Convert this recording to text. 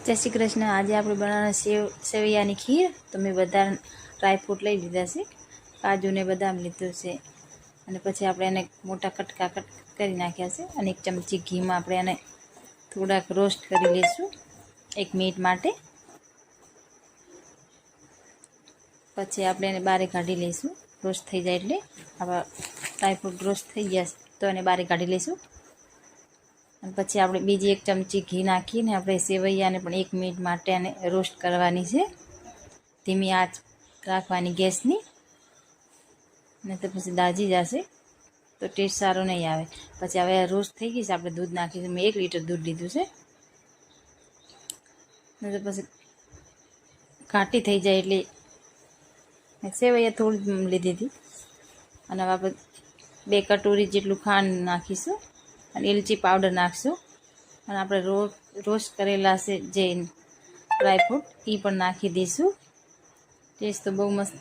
जय श्री कृष्ण। आज आप बनाना सेवैया की खीर। तो मैं बधा ड्राय फ्रूट लई लीधा है, काजू ने बदाम लीधुं छे अने पछी आपणे एने मोटा कटका कट करी नाख्या छे अने एक चमची घी में आपणे एने थोड़ाक रोस्ट करी लईशुं 1 मिनिट माटे। पछी आपणे एने बारे काढी लईशुं। रोस्ट थई जाय एटले आपणा ड्राय फ्रूट रोस्ट थई गया तो एने बारे काढी लईशुं। पछी आपणे बीजी 1 चमची घी नाखीने आपणे सेवैयाने पण 1 मिनिट माटे आने रोस्ट करवानी छे। धीमी आंच राखवानी गैसनी, नहीं तो पछी दाजी जशे तो टेस्ट सारो नहीं आवे। पछी हवे रोस्ट थई गई छे, आपणे दूध नाखीशुं। मैं 1 लीटर दूध लीधुं छे। नहीं तो पछी घाटी थई जाय एटले सेवैया थोड़ी लीधी थी अने हवे आपणे 2 कटोरी जेटલું खांड नाखीशुं અને એલચી પાવડર નાખશું અને આપણે રોસ્ટ કરેલા છે જે ડ્રાય ફ્રૂટ એ પણ નાખી દઈશું। ટેસ્ટ તો બહુ મસ્ત।